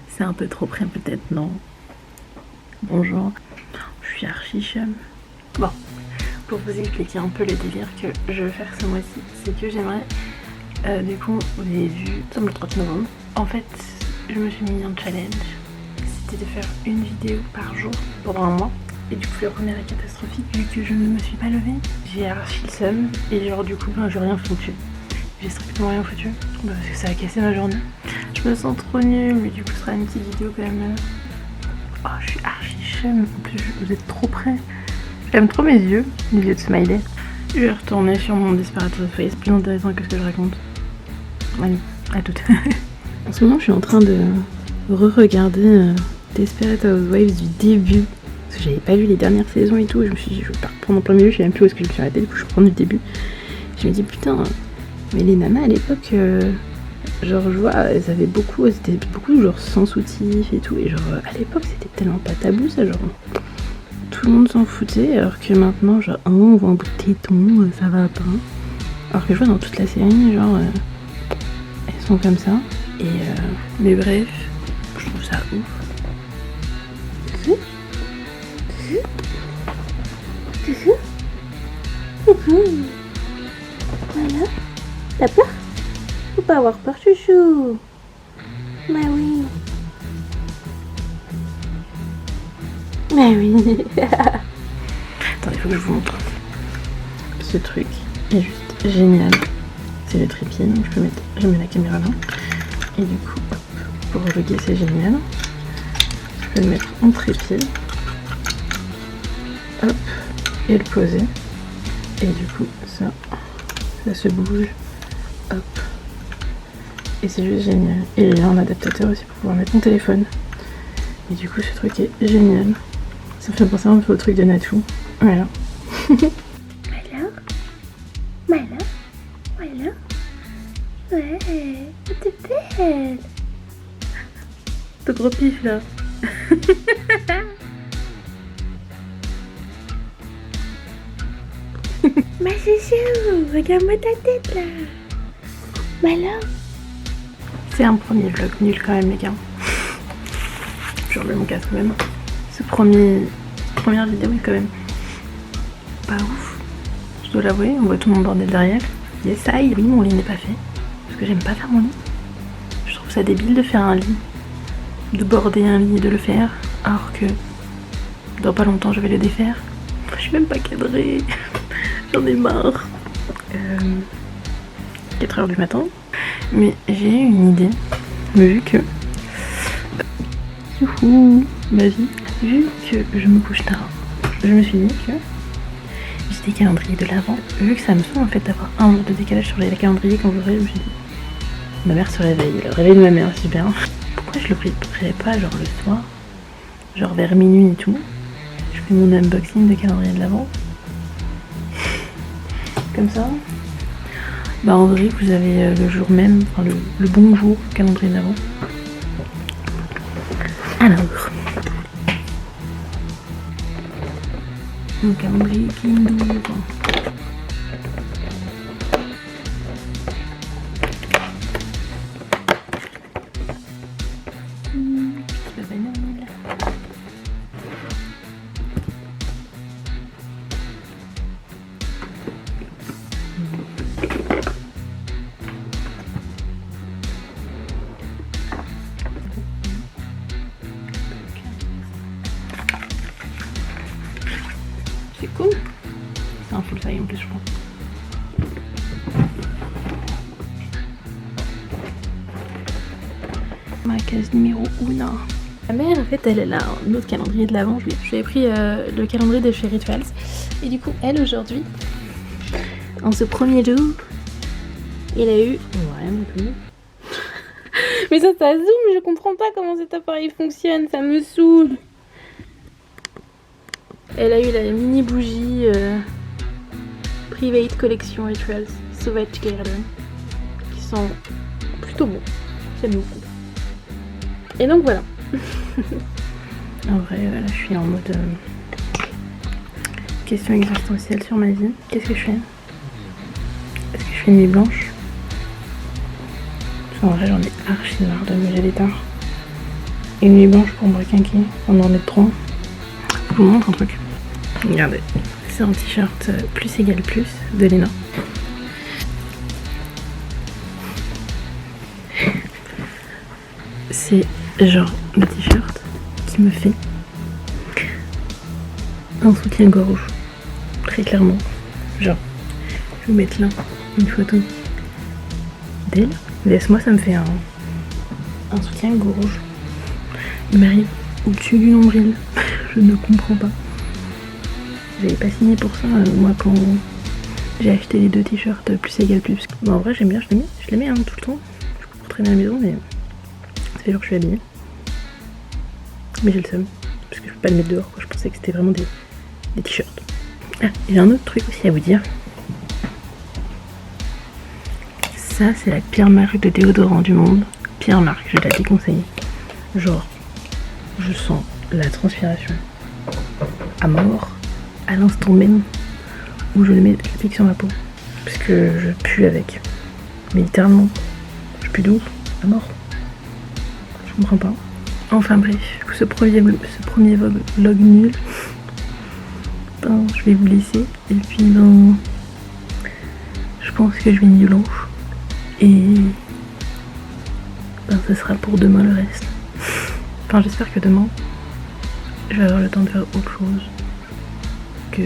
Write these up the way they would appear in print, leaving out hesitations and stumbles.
C'est un peu trop près peut-être, non? Bonjour, je suis archi chum. Bon, pour vous expliquer un peu le délire que je veux faire ce mois-ci, c'est que j'aimerais, du coup, vous avez vu, comme le 30 novembre, en fait, je me suis mis un challenge. C'était de faire une vidéo par jour pendant un mois. Et du coup, le premier est catastrophique, vu que je ne me suis pas levée. J'ai archi le seum, et genre, du coup, j'ai rien foutu. J'ai strictement rien foutu, parce que ça a cassé ma journée. Je me sens trop nulle, mais du coup, ce sera une petite vidéo quand même. Oh, je suis archi chum. En plus, vous êtes trop près. J'aime trop mes yeux de smiley. Je vais retourner sur mon Desperate Housewives, plus intéressant que ce que je raconte. Allez, à toutes. En ce moment, je suis en train de re-regarder Desperate Housewives du début. Parce que j'avais pas vu les dernières saisons et tout. Et je me suis dit, je vais pas reprendre en plein milieu, je sais même plus où est-ce que je me suis arrêtée. Du coup, je reprends du début. Je me dis, putain, mais les nanas à l'époque, genre, je vois, elles avaient beaucoup, elles étaient beaucoup genre sans soutif et tout. Et genre, à l'époque, c'était tellement pas tabou ça, genre. Tout le monde s'en foutait, alors que maintenant, genre, oh, on voit un bout de téton, ça va pas. Alors que je vois dans toute la série, genre, elles sont comme ça. Et mais bref, je trouve ça ouf. Voilà. T'as peur? Faut pas avoir peur, chouchou. Bah oui. Bah oui. Attendez, il faut que je vous montre. Ce truc est juste génial. C'est le trépied, donc je mets la caméra là. Et du coup, hop, pour reloguer, c'est génial. Je peux le mettre en trépied. Hop, et le poser. Et du coup, ça se bouge. Hop. Et c'est juste génial. Et il y a un adaptateur aussi pour pouvoir mettre mon téléphone. Et du coup, ce truc est génial. Ça me fait penser un peu au truc de Natou. Voilà. Voilà. Ouais, t'es belle. Ton gros pif là. Ma chouchou, regarde-moi ta tête là. Voilà. C'est un premier vlog nul quand même les gars. Je remets mon casque quand même. Ce première vidéo est quand même pas ouf. Je dois l'avouer, on voit tout mon bordel derrière. Yes, oui, mon lit n'est pas fait. Parce que j'aime pas faire mon lit. Je trouve ça débile de faire un lit. De border un lit et de le faire. Alors que dans pas longtemps je vais le défaire. Je suis même pas cadrée. J'en ai marre. 4h du matin. Mais j'ai une idée. Vu que... Youhou, ma vie. Vu que je me couche tard, je me suis dit que j'ai des calendriers de l'avant. Vu que ça me saoule en fait d'avoir un jour de décalage sur les calendriers quand je me suis dit ma mère se réveille, le réveil de ma mère, super. Pourquoi je le préparerais pas genre le soir, genre vers minuit et tout. Je fais mon unboxing de calendrier de l'avant. Comme ça. Bah en vrai vous avez le jour même, enfin le bon jour calendrier de l'avant. Alors mon calendrier Kinder. C'est cool. C'est un full size en plus je crois. Ma case numéro 1. Ma mère en fait elle a un autre calendrier de l'avant. Je lui ai pris le calendrier de chez Rituals. Et du coup elle aujourd'hui, en ce premier jour, il a eu... Ouais non plus. Mais ça zoom, je comprends pas comment cet appareil fonctionne, ça me saoule. Elle a eu la mini bougie Private Collection Rituals Sauvage Garden qui sont plutôt bons, j'aime beaucoup. Et donc voilà. En vrai là je suis en mode question existentielle sur ma vie. Qu'est-ce que je fais? Est-ce que je fais une nuit blanche? En vrai j'en ai archi marre de me lever tard. une nuit blanche pour me requinquer, on en est trop. Je vous montre un truc. Regardez, c'est un t-shirt plus égal plus de Léna. C'est genre le t-shirt qui me fait un soutien-gorge, très clairement. Genre, je vais vous mettre là une photo d'elle. Laisse-moi, ça me fait un soutien-gorge. Il m'arrive au-dessus du nombril. Je ne comprends pas. J'avais pas signé pour ça, moi, quand j'ai acheté les deux t-shirts plus égal plus. Bon, en vrai, j'aime bien, je les mets tout le temps. Je peux traîner à la maison, mais ça fait genre que je suis habillée. Mais j'ai le seum, parce que je peux pas le mettre dehors, quoi. Je pensais que c'était vraiment des t-shirts. Ah, j'ai un autre truc aussi à vous dire. Ça, c'est la pire marque de déodorant du monde. Pire marque, je la déconseille. Genre, je sens la transpiration à mort à l'instant même où je le mets, je pique sur ma peau. Parce que je pue avec. Mais littéralement, je pue d'où? À mort. Je comprends pas. Enfin bref, ce premier vlog nul. Ben, je vais vous laisser. Et puis ben, je pense que je vais nuit blanche. Et ben, ce sera pour demain le reste. Enfin, j'espère que demain, je vais avoir le temps de faire autre chose que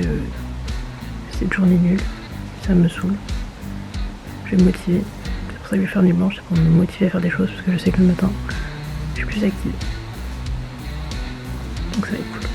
cette journée nulle. Ça me saoule. Je vais me motiver. C'est pour ça que je vais faire nuit blanche, c'est pour me motiver à faire des choses parce que je sais que le matin, je suis plus active. Donc ça va être cool.